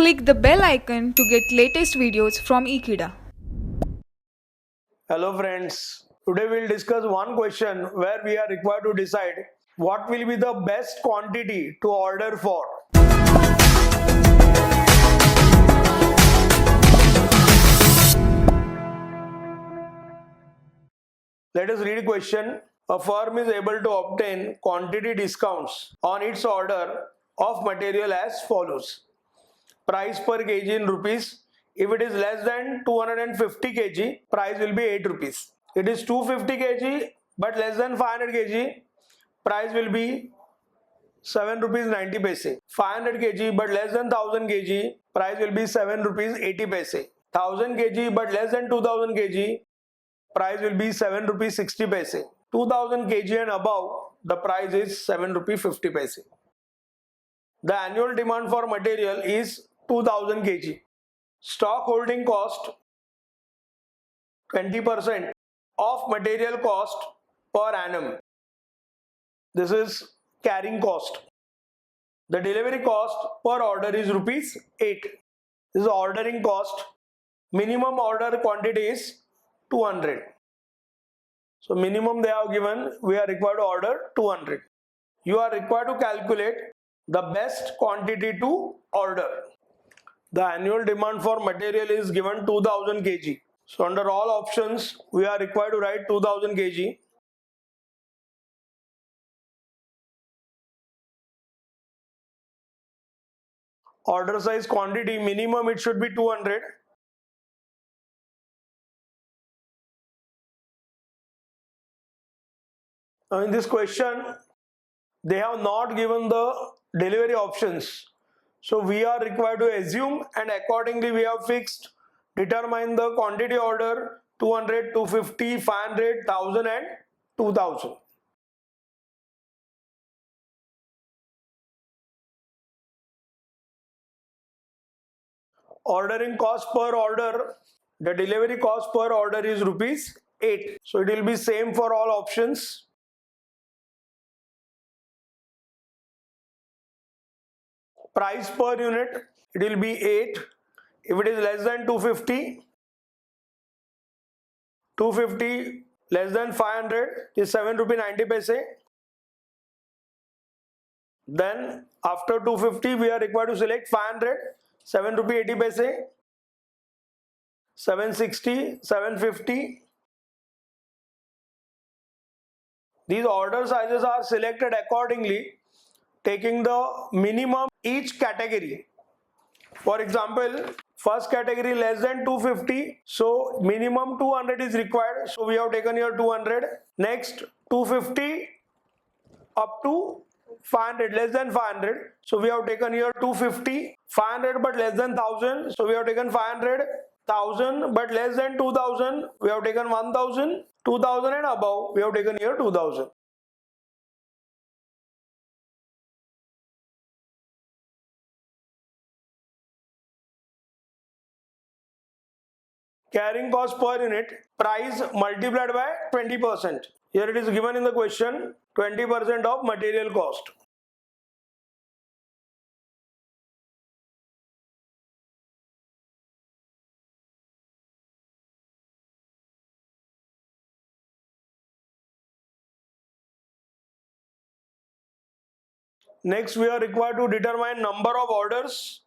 Click the bell icon to get latest videos from Ekeeda. Hello friends, today we'll discuss one question where we are required to decide what will be the best quantity to order for. Let us read question. A firm is able to obtain quantity discounts on its order of material as follows. Price per kg in rupees. If it is less than 250 kg, price will be 8 rupees. It is 250 kg but less than 500 kg, price will be 7 rupees 90 paise. 500 kg but less than 1000 kg, price will be 7 rupees 80 paise. 1000 kg but less than 2000 kg, price will be 7 rupees 60 paise. 2000 kg and above, the price is 7 rupees 50 paise. The annual demand for material is 2000 kg. Stock holding cost 20% of material cost per annum. This is carrying cost. The delivery cost per order is rupees 8. This is ordering cost. Minimum order quantity is 200. So minimum they have given, we are required to order 200. You are required to calculate the best quantity to order. The annual demand for material is given 2000 kg. So under all options, we are required to write 2000 kg. Order size quantity, minimum it should be 200. Now in this question, they have not given the delivery options. So we are required to assume, and accordingly we have fixed, determine the quantity order 200, 250, 500, 1000 and 2000. Ordering cost per order, the delivery cost per order is rupees 8. So it will be same for all options. Price per unit, it will be 8. If it is less than 250, 250 less than 500 is 7 rupee 90 paise. Then after 250 we are required to select 500, 7 rupee 80 paise, 760, 750. These order sizes are selected accordingly, taking the minimum each category. For example, first category less than 250, so minimum 200 is required, so we have taken here 200. Next 250 up to 500, less than 500, so we have taken here 250. 500 but less than 1000, so we have taken 500. 1000 but less than 2000, we have taken 1000. 2000 and above, we have taken here 2000. Carrying cost per unit, price multiplied by 20%. Here it is given in the question, 20% of material cost. Next we are required to determine number of orders.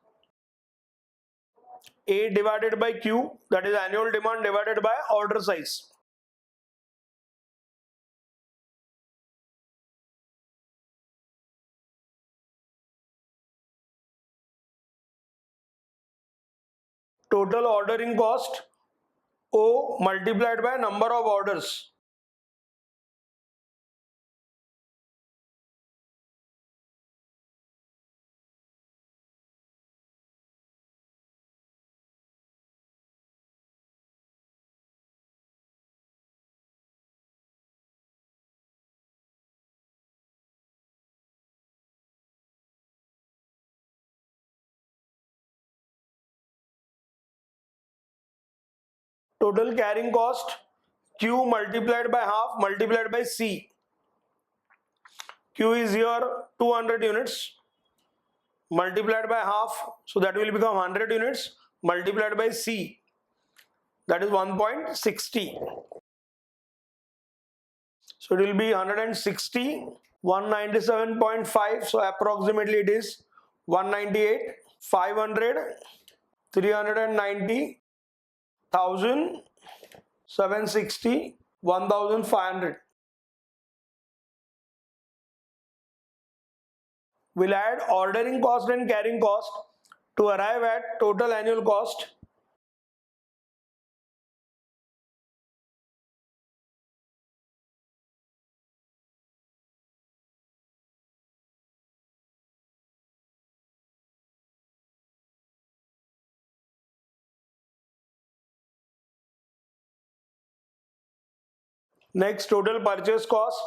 A divided by Q, that is annual demand divided by order size. Total ordering cost, O multiplied by number of orders. Total carrying cost, Q multiplied by half multiplied by C. Q is here 200 units. multiplied by half, so that will become 100 units, multiplied by C, that is 1.60. So it will be 160, 197.5, so approximately it is 198, 500, 390, 1000, 760, 1500. We'll add ordering cost and carrying cost to arrive at total annual cost. Next, total purchase cost,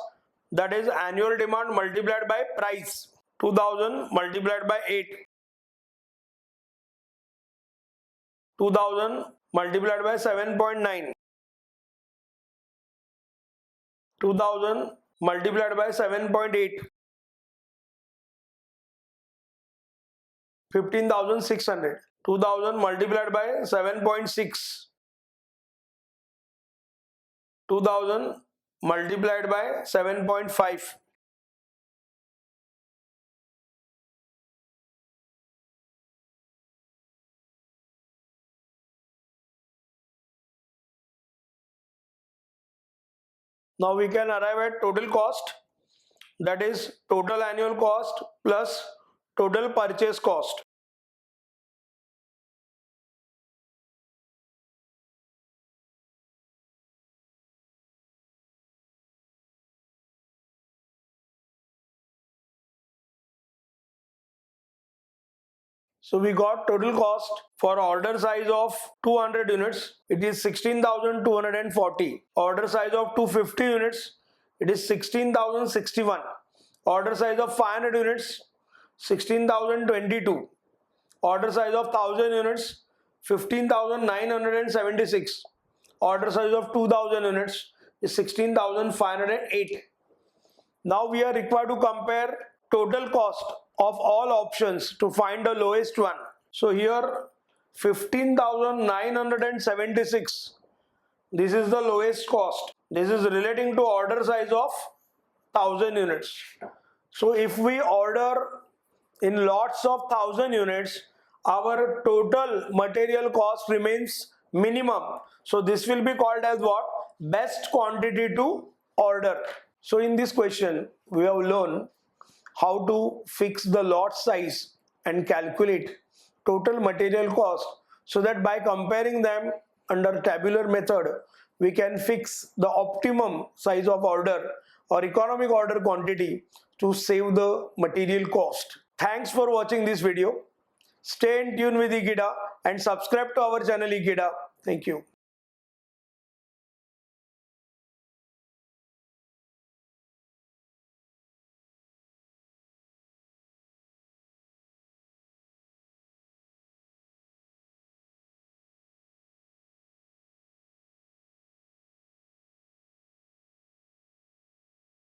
that is annual demand multiplied by price. 2000 multiplied by 8. 2000 multiplied by 7.9. 2000 multiplied by 7.8. 15,600. 2000 multiplied by 7.6. 2000 multiplied by 7.5. Now we can arrive at total cost, that is total annual cost plus total purchase cost. So we got total cost for order size of 200 units, it is 16,240. Order size of 250 units, it is 16,061. Order size of 500 units, 16,022. Order size of 1000 units, 15,976. Order size of 2000 units is 16,508. Now we are required to compare total cost of all options to find the lowest one. So here 15,976, this is the lowest cost. This is relating to order size of 1000 units. So if we order in lots of 1000 units, our total material cost remains minimum. So this will be called as what? Best quantity to order. So in this question, we have learned how to fix the lot size and calculate total material cost, so that by comparing them under tabular method, we can fix the optimum size of order or economic order quantity to save the material cost. Thanks for watching this video. Stay in tune with Ekeeda and subscribe to our channel Ekeeda. Thank you.